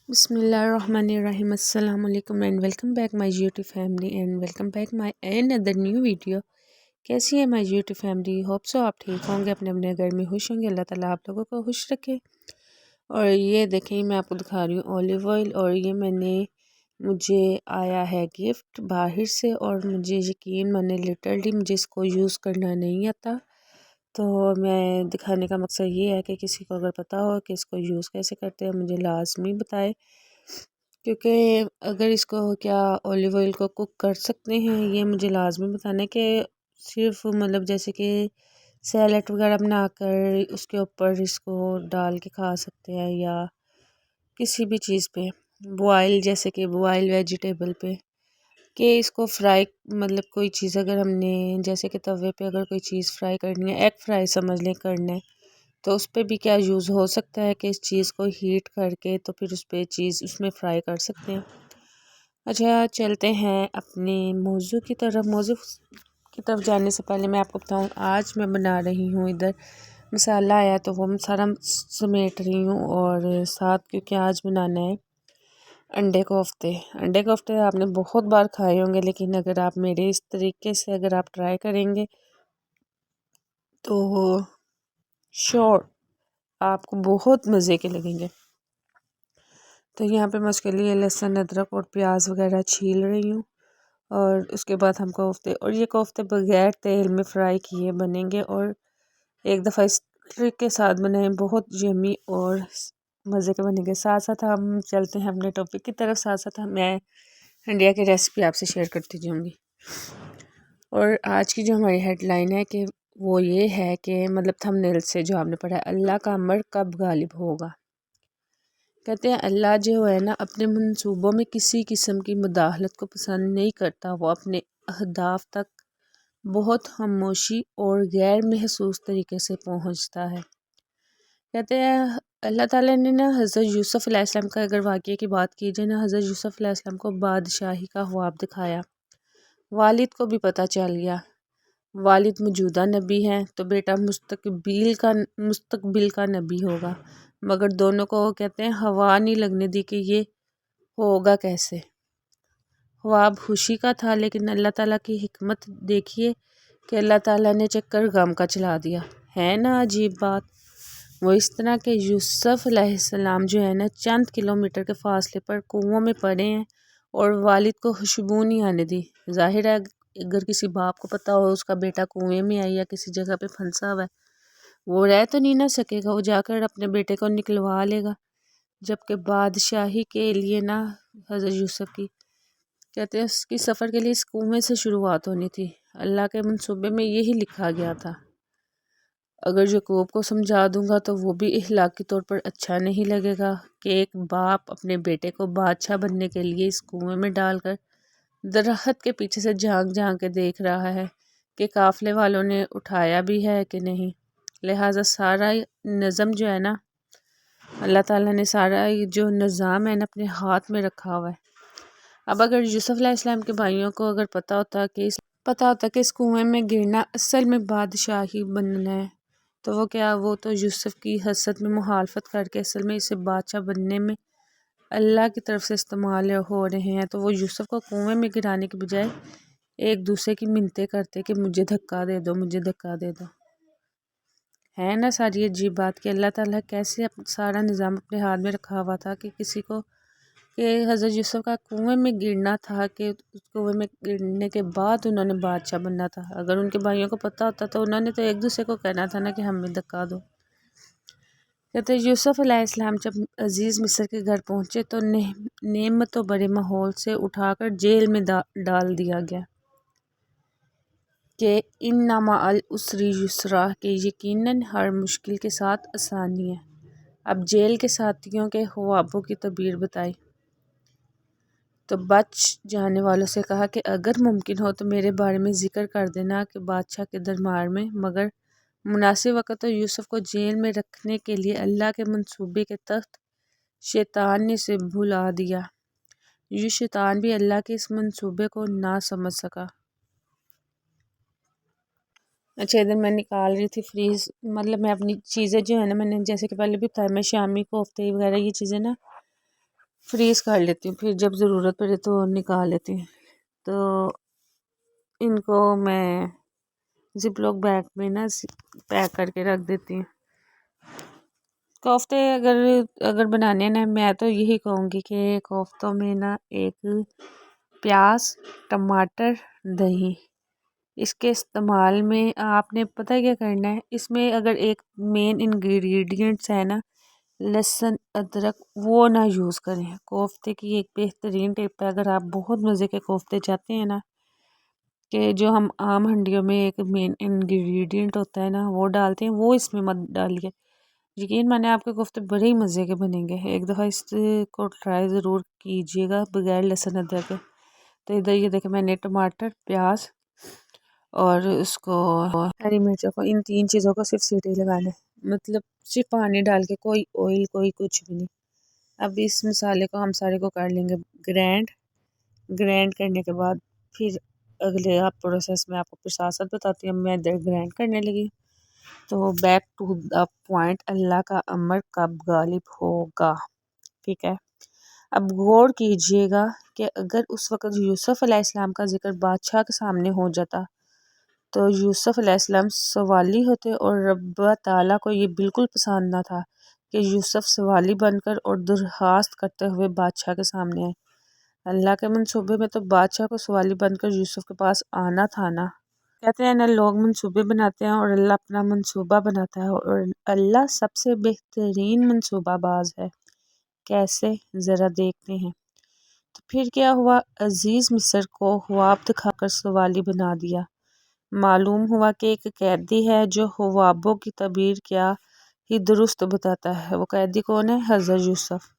بسم اللہ الرحمن الرحیم۔ السلام علیکم and welcome back my YouTube family and welcome back my another new video. کیسی ہے my YouTube family? Hope so آپ ٹھیک ہوں گے، اپنے اپنے گھر میں خوش ہوں گے۔ اللہ تعالیٰ آپ لوگوں کو خوش رکھے۔ اور یہ دیکھیں میں آپ کو دکھا رہی ہوں اولیو آئل، اور یہ مجھے آیا ہے گفٹ باہر سے، اور مجھے یقین مانے لٹرلی مجھے اس کو یوز کرنا نہیں آتا، تو میں دکھانے کا مقصد یہ ہے کہ کسی کو اگر پتہ ہو کہ اس کو یوز کیسے کرتے ہیں مجھے لازمی بتائے، کیونکہ اگر اس کو کیا اولیو آئل کو کوک کر سکتے ہیں یہ مجھے لازمی بتانا ہے، کہ صرف جیسے کہ سیلڈ وغیرہ بنا کر اس کے اوپر اس کو ڈال کے کھا سکتے ہیں، یا کسی بھی چیز پہ بوائل، جیسے کہ بوائل ویجیٹیبل پہ، کہ اس کو فرائی کوئی چیز اگر ہم نے جیسے کہ توے پہ اگر کوئی چیز فرائی کرنی ہے، ایگ فرائی سمجھ لیں کرنا ہے، تو اس پہ بھی کیا یوز ہو سکتا ہے کہ اس چیز کو ہیٹ کر کے تو پھر اس پہ چیز اس میں فرائی کر سکتے ہیں۔ اچھا چلتے ہیں اپنے موضوع کی طرف جانے سے پہلے میں آپ کو بتاؤں آج میں بنا رہی ہوں، ادھر مسالہ آیا تو وہ سارا سمیٹ رہی ہوں، اور ساتھ کیونکہ آج بنانا ہے انڈے کوفتے آپ نے بہت بار کھائے ہوں گے، لیکن اگر آپ میرے اس طریقے سے اگر آپ ٹرائی کریں گے تو شور آپ کو بہت مزے کے لگیں گے۔ تو یہاں پہ میں اس کے لیے لہسن، ادرک اور پیاز وغیرہ چھیل رہی ہوں، اور اس کے بعد ہم اور یہ کوفتے بغیر تیل میں فرائی کیے بنیں گے، اور ایک دفعہ اس ٹرک کے ساتھ بنائیں، بہت یمی اور مزے کے بنیں گے۔ ساتھ ساتھ ہم چلتے ہیں اپنے ٹاپک کی طرف، ساتھ ساتھ میں انڈیا کی ریسیپی آپ سے شیئر کرتی جاؤں گی۔ اور آج کی جو ہماری ہیڈ لائن ہے کہ وہ یہ ہے کہ تھمبنیل سے جو آپ نے پڑھا ہے، اللہ کا امر کب غالب ہوگا۔ کہتے ہیں اللہ جو ہے نا اپنے منصوبوں میں کسی قسم کی مداخلت کو پسند نہیں کرتا، وہ اپنے اہداف تک بہت خاموشی اور غیر محسوس طریقے سے پہنچتا ہے۔ کہتے ہیں اللہ تعالیٰ نے نا حضرت یوسف علیہ السلام کا اگر واقعے کی بات کی جائے نا، حضرت یوسف علیہ السلام کو بادشاہی کا خواب دکھایا، والد کو بھی پتہ چل گیا، والد موجودہ نبی ہیں تو بیٹا مستقبل کا نبی ہوگا، مگر دونوں کو کہتے ہیں ہوا نہیں لگنے دی کہ یہ ہوگا کیسے۔ خواب خوشی کا تھا، لیکن اللہ تعالیٰ کی حکمت دیکھیے کہ اللہ تعالیٰ نے چکر غم کا چلا دیا ہے نا عجیب بات۔ وہ اس طرح کہ یوسف علیہ السلام جو ہے نا چند کلومیٹر کے فاصلے پر کنووں میں پڑے ہیں، اور والد کو خوشبو نہیں آنے دی۔ ظاہر ہے اگر کسی باپ کو پتہ ہو اس کا بیٹا کنویں میں ہے یا کسی جگہ پہ پھنسا ہوا ہے، وہ رہ تو نہیں نہ سکے گا، وہ جا کر اپنے بیٹے کو نکلوا لے گا، جبکہ بادشاہی کے لیے نا حضرت یوسف کی کہتے ہیں اس کی سفر کے لیے اس کنویں سے شروعات ہونی تھی۔ اللہ کے منصوبے میں یہی لکھا گیا تھا۔ اگر یعقوب کو سمجھا دوں گا تو وہ بھی اخلاقی طور پر اچھا نہیں لگے گا کہ ایک باپ اپنے بیٹے کو بادشاہ بننے کے لیے اس کنویں میں ڈال کر درخت کے پیچھے سے جھانک کے دیکھ رہا ہے کہ قافلے والوں نے اٹھایا بھی ہے کہ نہیں۔ لہٰذا سارا نظم جو ہے نا اللہ تعالیٰ نے سارا جو نظام ہے نا اپنے ہاتھ میں رکھا ہوا ہے۔ اب اگر یوسف علیہ السلام کے بھائیوں کو اگر پتہ ہوتا کہ اس کنویں میں گرنا اصل میں بادشاہی بننا ہے، تو وہ تو یوسف کی حسد میں مخالفت کر کے اصل میں اسے بادشاہ بننے میں اللہ کی طرف سے استعمال ہو رہے ہیں، تو وہ یوسف کو کنویں میں گرانے کے بجائے ایک دوسرے کی منتیں کرتے کہ مجھے دھکا دے دو، مجھے دھکا دے دو۔ ہے نا ساری عجیب بات کہ اللہ تعالیٰ کیسے سارا نظام اپنے ہاتھ میں رکھا ہوا تھا کہ کسی کو کہ حضرت یوسف کا کنویں میں گرنا تھا، کہ اس کنویں میں گرنے کے بعد انہوں نے بادشاہ بننا تھا۔ اگر ان کے بھائیوں کو پتہ ہوتا تو انہوں نے تو ایک دوسرے کو کہنا تھا نا کہ ہمیں دھکا دو۔ کہتے یوسف علیہ السلام جب عزیز مصر کے گھر پہنچے تو نعمت و بڑے ماحول سے اٹھا کر جیل میں ڈال دیا گیا کہ ان مع العسر یسرا، کہ یقیناً ہر مشکل کے ساتھ آسانی ہے۔ اب جیل کے ساتھیوں کے خوابوں کی تعبیر بتائی تو بچ جانے والوں سے کہا کہ اگر ممکن ہو تو میرے بارے میں ذکر کر دینا کہ بادشاہ کے دربار میں، مگر مناسب وقت تو یوسف کو جیل میں رکھنے کے لیے اللہ کے منصوبے کے تحت شیطان نے اسے بھلا دیا۔ یہ شیطان بھی اللہ کے اس منصوبے کو نہ سمجھ سکا۔ اچھا ادھر میں نکال رہی تھی فریز، میں اپنی چیزیں جو ہے نا میں نے جیسے کہ پہلے بھی بتایا، میں شامی کوفتے وغیرہ یہ چیزیں نا فریز کر لیتی ہوں، پھر جب ضرورت پڑے تو نکال لیتی ہوں۔ تو ان کو میں زپ لاک بیگ میں نا پیک کر کے رکھ دیتی ہوں۔ کوفتے اگر بنانے نا، میں تو یہی کہوں گی کہ کوفتوں میں نا ایک پیاز، ٹماٹر، دہی، اس کے استعمال میں آپ نے پتہ کیا کرنا ہے، اس میں اگر ایک مین انگریڈینٹس ہے نا لہسن ادرک، وہ نہ یوز کریں۔ کوفتے کی ایک بہترین ٹپ ہے، اگر آپ بہت مزے کے کوفتے چاہتے ہیں نا، کہ جو ہم عام ہنڈیوں میں ایک مین انگریڈینٹ ہوتا ہے نا وہ ڈالتے ہیں، وہ اس میں مت ڈالیے۔ یقین مانے آپ کے کوفتے بڑے ہی مزے کے بنیں گے، ایک دفعہ اس کو ٹرائی ضرور کیجیے گا بغیر لہسن ادرک کے۔ تو ادھر یہ دیکھیں میں نے ٹماٹر، پیاز اور اس کو ہری مرچوں کو، ان تین چیزوں کو صرف سیٹی لگانا ہے، مطلب صرف پانی ڈال کے، کوئی آئل کوئی کچھ بھی نہیں۔ اب اس مسالے کو ہم سارے کو کر لیں گے گرینڈ کرنے کے بعد پھر اگلے آپ پروسیس میں آپ کو پھر ساتھ ساتھ بتاتی ہوں۔ میں ادھر گرینڈ کرنے لگی تو بیک ٹو دا پوائنٹ، اللہ کا امر کب غالب ہوگا، ٹھیک ہے۔ اب غور کیجئے گا کہ اگر اس وقت یوسف علیہ السلام کا ذکر بادشاہ کے سامنے ہو جاتا تو یوسف علیہ السلام سوالی ہوتے، اور رب تعالیٰ کو یہ بالکل پسند نہ تھا کہ یوسف سوالی بن کر اور درخواست کرتے ہوئے بادشاہ کے سامنے آئے۔ اللہ کے منصوبے میں تو بادشاہ کو سوالی بن کر یوسف کے پاس آنا تھا نا۔ کہتے ہیں نا لوگ منصوبے بناتے ہیں اور اللہ اپنا منصوبہ بناتا ہے، اور اللہ سب سے بہترین منصوبہ باز ہے۔ کیسے، ذرا دیکھتے ہیں۔ تو پھر کیا ہوا، عزیز مصر کو خواب دکھا کر سوالی بنا دیا۔ معلوم ہوا کہ ایک قیدی ہے جو خوابوں کی تعبیر کیا ہی درست بتاتا ہے۔ وہ قیدی کون ہے؟ حضرت یوسف۔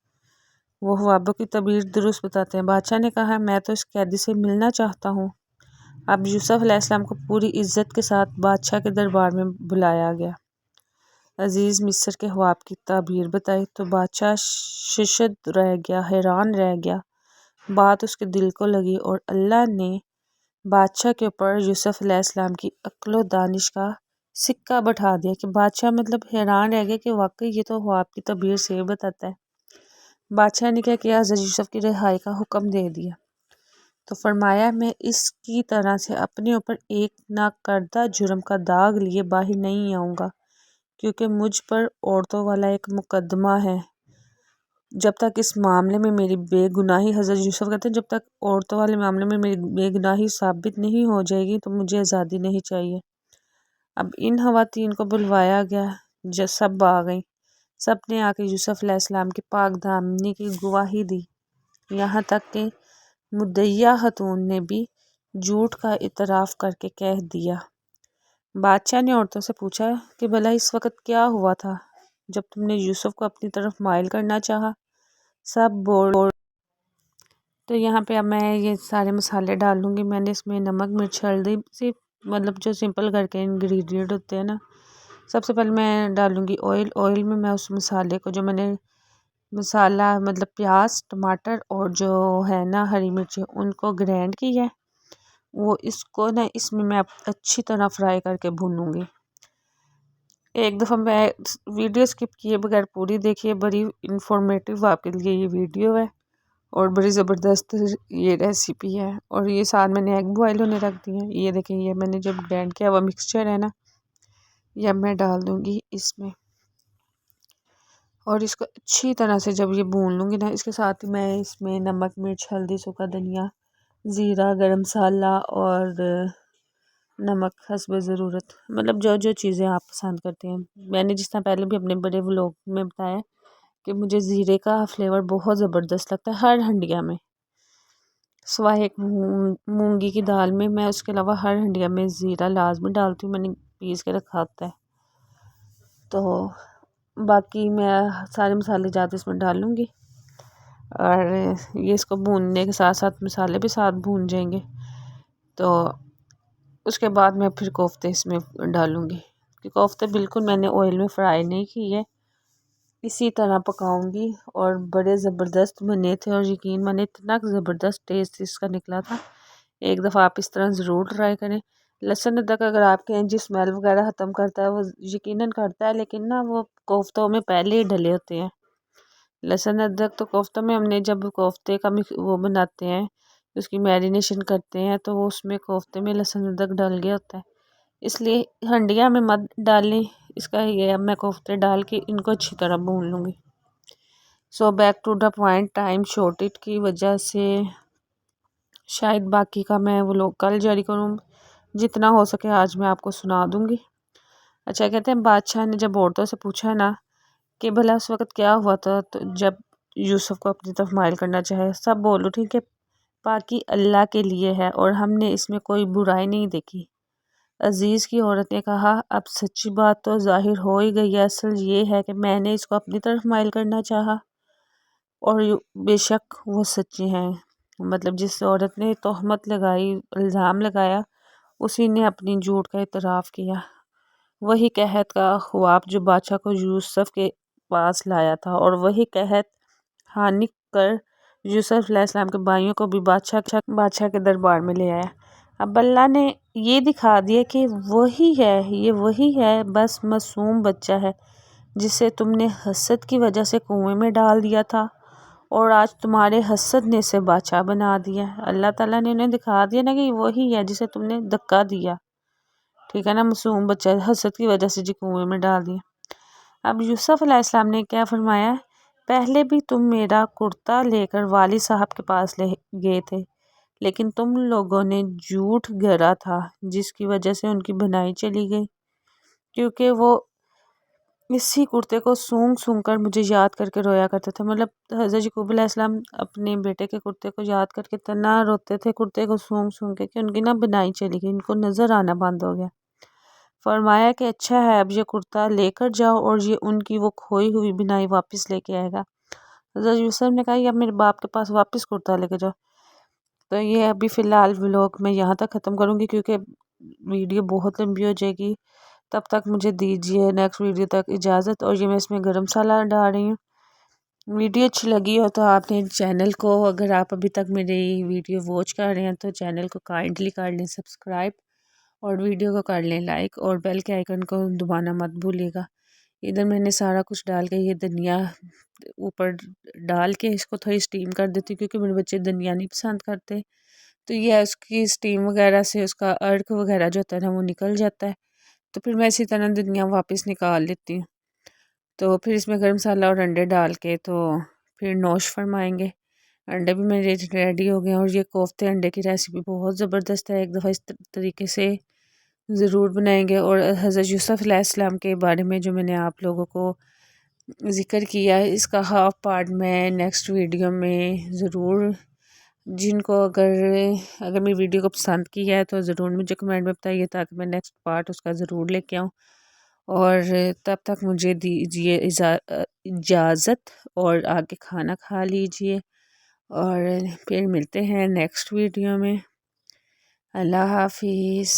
وہ خوابوں کی تعبیر درست بتاتے ہیں۔ بادشاہ نے کہا میں تو اس قیدی سے ملنا چاہتا ہوں۔ اب یوسف علیہ السلام کو پوری عزت کے ساتھ بادشاہ کے دربار میں بلایا گیا۔ عزیز مصر کے خواب کی تعبیر بتائی تو بادشاہ ششد رہ گیا، حیران رہ گیا، بات اس کے دل کو لگی، اور اللہ نے بادشاہ کے اوپر یوسف علیہ السلام کی عقل و دانش کا سکہ بٹھا دیا، کہ بادشاہ مطلب حیران رہ گیا کہ واقعی یہ تو خواب کی تعبیر سے بتاتا ہے۔ بادشاہ نے کیا کیا، حضرت یوسف کی رہائی کا حکم دے دیا۔ تو فرمایا میں اس کی طرح سے اپنے اوپر ایک ناکردہ جرم کا داغ لیے باہر نہیں آؤں گا، کیونکہ مجھ پر عورتوں والا ایک مقدمہ ہے۔ جب تک اس معاملے میں میری بے گناہی، حضرت یوسف کہتے ہیں جب تک عورتوں والے معاملے میں میری بے گناہی ثابت نہیں ہو جائے گی تو مجھے آزادی نہیں چاہیے۔ اب ان خواتین کو بلوایا گیا، جو سب آ گئیں، سب نے آ کے یوسف علیہ السلام کی پاک دامنی کی گواہی دی، یہاں تک کہ مدعیہ خاتون نے بھی جھوٹ کا اعتراف کر کے کہہ دیا۔ بادشاہ نے عورتوں سے پوچھا کہ بھلا اس وقت کیا ہوا تھا جب تم نے یوسف کو اپنی طرف مائل کرنا چاہا؟ سب بول۔ تو یہاں پہ اب میں یہ سارے مسالے ڈال لوں گی۔ میں نے اس میں نمک، مرچ، ہلدی، صرف مطلب جو سمپل گھر کے انگریڈینٹ ہوتے ہیں نا۔ سب سے پہلے میں ڈالوں گی آئل میں اس مسالے کو، جو میں نے مسالہ مطلب پیاز، ٹماٹر اور جو ہے نا ہری مرچ، ان کو گرینڈ کی ہے، وہ اس کو نا اس میں اچھی طرح فرائی کر کے بھونوں گی۔ ایک دفعہ میں ویڈیو اسکپ کیے بغیر پوری دیکھیے، بڑی انفارمیٹیو آپ کے لیے یہ ویڈیو ہے اور بڑی زبردست یہ ریسیپی ہے۔ اور یہ ساتھ میں نے ایگ بوائل ہونے رکھ دی ہیں۔ یہ دیکھیں، یہ میں نے جب گرینڈ کیا ہوا مکسچر ہے نا، یہ میں ڈال دوں گی اس میں، اور اس کو اچھی طرح سے جب یہ بھون لوں گی نا، اس کے ساتھ ہی میں اس میں نمک، مرچ، ہلدی، سوکھا دھنیا، زیرہ، گرم مسالہ اور نمک حسب ضرورت، مطلب جو جو چیزیں آپ پسند کرتے ہیں۔ میں نے جس طرح پہلے بھی اپنے بڑے ولاگ میں بتایا کہ مجھے زیرے کا فلیور بہت زبردست لگتا ہے ہر ہنڈیا میں، سوائے ایک مونگی کی دال میں اس کے علاوہ ہر ہنڈیا میں زیرہ لازمی ڈالتی ہوں، میں نے پیس کے رکھا ہوتا ہے۔ تو باقی میں سارے مسالے جات اس میں ڈال لوں گی، اور یہ اس کو بھوننے کے ساتھ ساتھ مسالے بھی ساتھ بھون جائیں گے۔ تو اس کے بعد میں پھر کوفتے اس میں ڈالوں گی، کہ کوفتے بالکل میں نے آئل میں فرائی نہیں کیے، اسی طرح پکاؤں گی، اور بڑے زبردست بنے تھے، اور یقین مانے اتنا زبردست ٹیسٹ اس کا نکلا تھا۔ ایک دفعہ آپ اس طرح ضرور ٹرائی کریں۔ لہسن ادرک اگر آپ کے جی اسمیل وغیرہ ختم کرتا ہے، وہ یقیناً کرتا ہے، لیکن نا وہ کوفتوں میں پہلے ہی ڈلے ہوتے ہیں، لہسن ادرک تو کوفتہ میں ہم نے جب کوفتے کا وہ بناتے ہیں اس کی میرینیشن کرتے ہیں تو وہ اس میں کوفتے میں لہسن ادرک ڈال گیا ہوتا ہے، اس لیے ہنڈیا میں مت ڈالیں اس کا یہ اب میں کوفتے ڈال کے ان کو اچھی طرح بھون لوں گی۔ So back to the point, time shortage کی وجہ سے شاید باقی کا میں وہ لوگ کل جاری کروں، جتنا ہو سکے آج میں آپ کو سنا دوں گی۔ اچھا کہتے ہیں بادشاہ نے جب عورتوں سے پوچھا نا کہ بھلا اس وقت کیا ہوا تھا تو جب یوسف کو اپنی طرف مائل کرنا چاہے، سب بولو ٹھیک ہے پاکی اللہ کے لیے ہے اور ہم نے اس میں کوئی برائی نہیں دیکھی۔ عزیز کی عورت نے کہا اب سچی بات تو ظاہر ہو ہی گئی ہے، اصل یہ ہے کہ میں نے اس کو اپنی طرف مائل کرنا چاہا اور بے شک وہ سچی ہیں، مطلب جس عورت نے تہمت لگائی، الزام لگایا، اسی نے اپنی جھوٹ کا اعتراف کیا۔ وہی قحط کا خواب جو بادشاہ کو یوسف کے پاس لایا تھا اور وہی قحط ہانک کر یوسف علیہ السلام کے بھائیوں کو بھی بادشاہ کے دربار میں لے آیا۔ اب اللہ نے یہ دکھا دیا کہ وہی ہے، یہ وہی ہے، بس معصوم بچہ ہے جسے تم نے حسد کی وجہ سے کنویں میں ڈال دیا تھا اور آج تمہارے حسد نے اسے بادشاہ بنا دیا۔ اللہ تعالیٰ نے انہیں دکھا دیا نا کہ وہی ہے جسے تم نے دھکا دیا، ٹھیک ہے نا، معصوم بچہ حسد کی وجہ سے جی کنویں میں ڈال دیا۔ اب یوسف علیہ السلام نے کیا فرمایا، پہلے بھی تم میرا کرتا لے کر والد صاحب کے پاس لے گئے تھے لیکن تم لوگوں نے جھوٹ گھڑا تھا جس کی وجہ سے ان کی بھنائی چلی گئی، کیونکہ وہ اسی کرتے کو سونگ سونگ کر مجھے یاد کر کے رویا کرتے تھے۔ مطلب حضرت یعقوب علیہ السلام اپنے بیٹے کے کرتے کو یاد کر کے اتنا روتے تھے کرتے کو سونگ سونگ کے کہ ان کی بنائی چلی گئی، ان کو نظر آنا بند ہو گیا۔ فرمایا کہ اچھا ہے اب یہ کرتا لے کر جاؤ اور یہ ان کی وہ کھوئی ہوئی بنائی واپس لے کے آئے گا۔ حضرت یوسف نے کہا یہ اب میرے باپ کے پاس واپس کرتا لے کے جاؤ۔ تو یہ ابھی فی الحال ولاگ میں یہاں تک ختم کروں گی کیونکہ ویڈیو بہت لمبی ہو جائے گی، تب تک مجھے دیجیے نیکسٹ ویڈیو تک اجازت۔ اور یہ میں اس میں گرم مسالہ ڈال رہی ہوں۔ ویڈیو اچھی لگی ہو تو آپ نے چینل کو، اگر آپ ابھی تک میری ویڈیو واچ کر رہے ہیں تو چینل کو کائنڈلی کر لیں سبسکرائب اور ویڈیو کو کر لیں لائک اور بیل کے آئیکن کو دبانا مت بھولیے گا۔ ادھر میں نے سارا کچھ ڈال کے یہ دھنیا اوپر ڈال کے اس کو تھوڑی اسٹیم کر دیتی ہوں کیونکہ میرے بچے دھنیا نہیں پسند کرتے، تو یہ اس کی اسٹیم وغیرہ سے اس کا ارک وغیرہ جو ہوتا ہے نا وہ نکل جاتا ہے، تو پھر میں اسی طرح دھنیا واپس نکال لیتی ہوں۔ تو پھر اس میں گرم مسالہ اور انڈے ڈال کے تو پھر نوش فرمائیں گے۔ انڈے بھی میرے ریڈی ہو گئے ہیں اور یہ کوفتے انڈے کی ریسیپی بہت زبردست ہے، ایک دفعہ اس طریقے سے ضرور بنائیں گے۔ اور حضرت یوسف علیہ السلام کے بارے میں جو میں نے آپ لوگوں کو ذکر کیا ہے اس کا ہاف پارٹ میں نیکسٹ ویڈیو میں ضرور، جن کو اگر میری ویڈیو کو پسند کی ہے تو ضرور مجھے کمنٹ میں بتائیے تاکہ میں نیکسٹ پارٹ اس کا ضرور لے کے آؤں۔ اور تب تک مجھے دیجیے اجازت اور آگے کھانا کھا لیجیے اور پھر ملتے ہیں نیکسٹ ویڈیو میں۔ اللہ حافظ۔